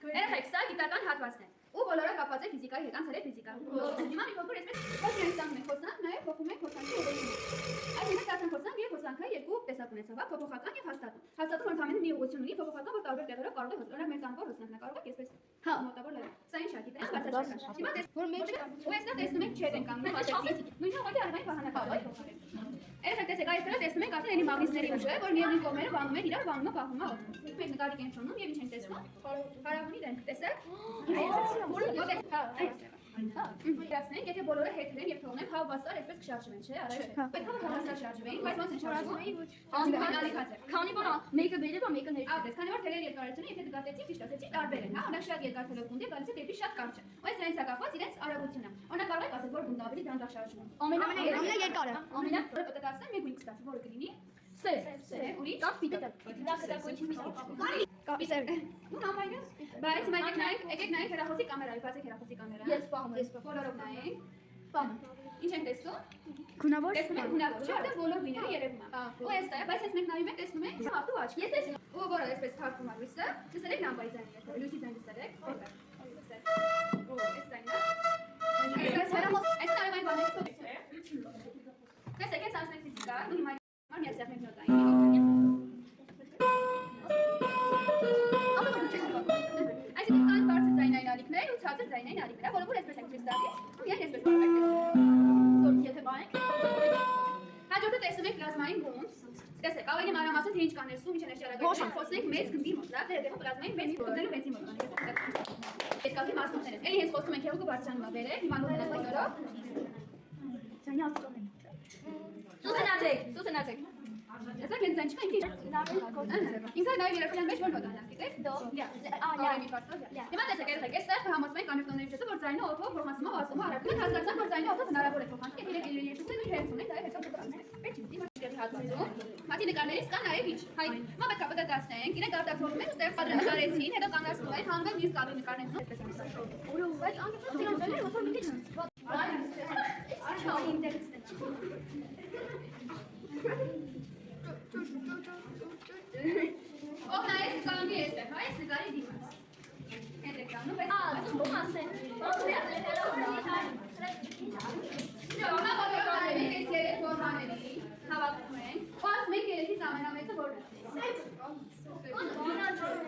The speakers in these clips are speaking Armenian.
Երեխեք, սա գիտական հատվածն է։ Ու բոլորը կապված է ֆիզիկայի հետ, անցել է ֆիզիկա։ Հիմա մի փոքր այսպես ոչ միայն ստանում ենք հոսանք, նաև փոխում ենք հոսանքի ուղղությունը։ Այս հիմա ստացանք հոսանք եւ հոսանքը երկու տեսակ ունեցավ, փոփոխական եւ հաստատում։ Հաստատումը ընդհանրապես մի ուղղություն ունի, փոփոխական որ տարբեր տեղերով կարող է հոսել։ Օրինակ մեր կամավոր հոսանքն է, կարող է այսպես մոտավոր լավ։ Սա ինչ է, գիտես, բացատրական։ Հիմա որ մեջը ու այստեղ տեսնում եք չետ են կանգնում, ասեցի։ Նույն ուղղակի արվային վահանակապահ։ Երբ տեսեք այստեղ տեսնում եք արդեն էլի մագնիսների ուժը, որ միևնույն կողմերը վանում են իրար, վանում է պահում է։ Մենք նկարի կենտրոնում եւ ինչ ենք տեսնում։ Հարավունի դենք, տեսեք։ Իրացնենք, եթե բոլորը հետրեն եւ թողնենք հավասար այսպես կշարժվեն, չէ՞, արայ։ Պետք է հավասար շարժվեին, բայց ոնց են շարժվում։ Քանի որ մեկը վերև է, մեկը ներքև է։ Քանի որ թելերի երկարությունը, եթե դատեցիք, ճիշտ ասեցի, տարբեր են, հա, օրինակ շատ երկար թելոգունդը գալիս է դեպի շատ կարճ։ Բայց նրանց է կապված իրենց արագությունը։ Օրինակ կարող եք ասել, որ գունդը ավելի դանդաղ շարժվում։ Ամենաերկարը։ Ամենա կտակասնեմ մի գույն կստացի, որը կլինի։ Սև, ուրիշ։ Կապ պիտի։ Կապի սև։ Ու համայնը։ Բայց հիմա եկեք նայենք հեռախոսի կամերայի, բացեք հեռախոսի կամերան։ Ես պահում եմ։ Բոլորով նայենք։ Պահում։ Ինչ ենք տեսնում։ Գունավոր։ Տեսնում եք գունավոր, չէ՞, որտեղ բոլոր գույները երևում են։ Ու այստեղ, բայց հենց մենք նայում ենք, տեսնում ենք հաղթու աչք։ Ես տեսնում։ Ու որը այսպես թափվում է լույսը, լսել եք լամպայի ձայնը, լույսի ձայն լսել եք։ Ու այս ձայնը։ Այս տարվային բաներից ո՞վ է։ Տեսեք, այս անցնենք ֆիզիկա, ու հիմա միացյալ մենք նոտային։ Այսինքն կան բարձր ձայնային ալիքներ ու ցածր ձայնային ալիքներ, որը որ այսպես ենք ցույց տալիս, ու իրեն այսպես կարող եք տեսնել։ Որ եթե բանենք։ Հաջորդը տեսնում եք պլազմային գունդ։ Տեսեք, ավելի մանրամասն թե ինչ կա ներսում, ինչ է ներշարակայում, խոսենք մեծ գնդի մոտ, լավ, դեռ պլազմային մեծ գնդելու բենզին մոտ կան։ Երկակի մասնություններ են։ Էլի հենց խոսում ենք հեղուկը բարձրանում է վերև, հիմա նույնը բոլորով։ Ձայնի աստղում են։ Սուսնացեք։ Տեսեք, հենց այն չկա ինքը։ Ինքը նաև երեխան մեջ որ նոտան գիտեք։ Դո։ Հիմա տեսեք, երեխեք, այստեղ կհամոզվենք անեկդոտների միջոցով, որ ձայնը օդով փոխանցումը ասում է արագություն, հասկացանք, որ ձայնը օդով հնարավոր է փոխանցել, երեք երեխաները մի հերց ունեն, դա հետո կտրանցնենք։ Պետք է դիմաց հատվածում։ Մատի նկարներից կա նաև ինչ։ Հայ, հիմա պետք է պատկերացնենք, իրենք արտացոլվում են ու ստեղ պատրաստեցին, հետո կանգնացնում են, հանգամ մյուս կադրի նկարներն ու այսպես ամսաշ։ Բայց անգամ ոնց մի քիչ։ Ով նայես կանգնի էստեղ, հա, այս նկարի դիմաց։ Հետ եք կանգնում, բայց ո՞վ ասեն։ Հիմա բոլորը նայեք այս երեք ֆորմաների, հավաքում ենք, ու ասում ենք երեքից ամենամեծը որն է։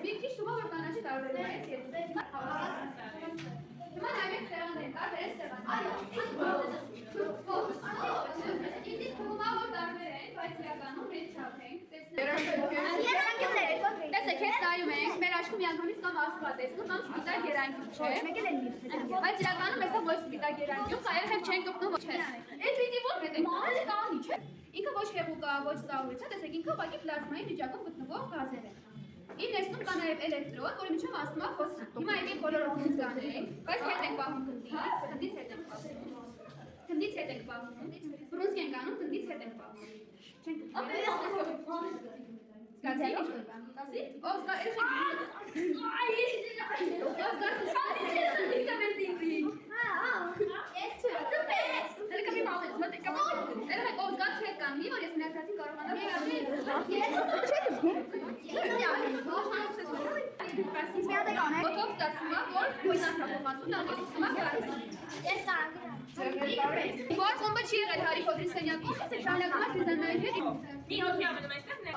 Մի քիչ թվում է, որ կանաչի տարբերում է այս երեքից։ Հիմա նայեք սեղաններին, տարբեր է սեղանները։ Ինձ թվում է, որ տարբեր են, բայց իրականում մենք չափ ենք, տեսեք, հենց նայում ենք, մեր աչքում միանգամից կամ աստղա տեսնում, կամ սպիտակ երանգյուղ չէ։ Բայց իրականում այստեղ ոչ սպիտակ երանգյուղ, երեխեք չեն գտնում, չէ։ Այդ պիտի որ հետենք, կանի, չէ։ Ինքը ոչ հեղուկա, ոչ սահույց է, տեսեք, ինքը ուղղակի պլազմայի վիճակում գտնվող գազեր են։ Իր ներսում կա նաև էլեկտրոդ, որի միջով ասում է խոսք։ Հիմա եկեք բոլորը գունդ կանենք, բայց հետ ենք պահում գնդից հետ ենք պահում։ Գնդից հետ ենք պահում, բրունսկ ենք անում, գնդից հետ ենք պահում։ Չենք Սկացի ինչ որ բան, ասի։ Ով սկա, երեխեք։ Ով սկա, ինքը բենզինի։ Ես չէ։ Դու մի մալես, մտեք կամա։ Երեխեք, ով սկաց հետ կանգնի, որ ես մնացածին կարողանամ։ Ոտով ստացվում է, որ գույնանք փոխանցում, նա խոսում է գարիս։ Ես կարող եմ։ Որ խումբը չի եղել Հարի Փոթերի սենյակում, շարունակում է սեզանային հետ։ Մի հոգի ամենում այստեղ նեղ։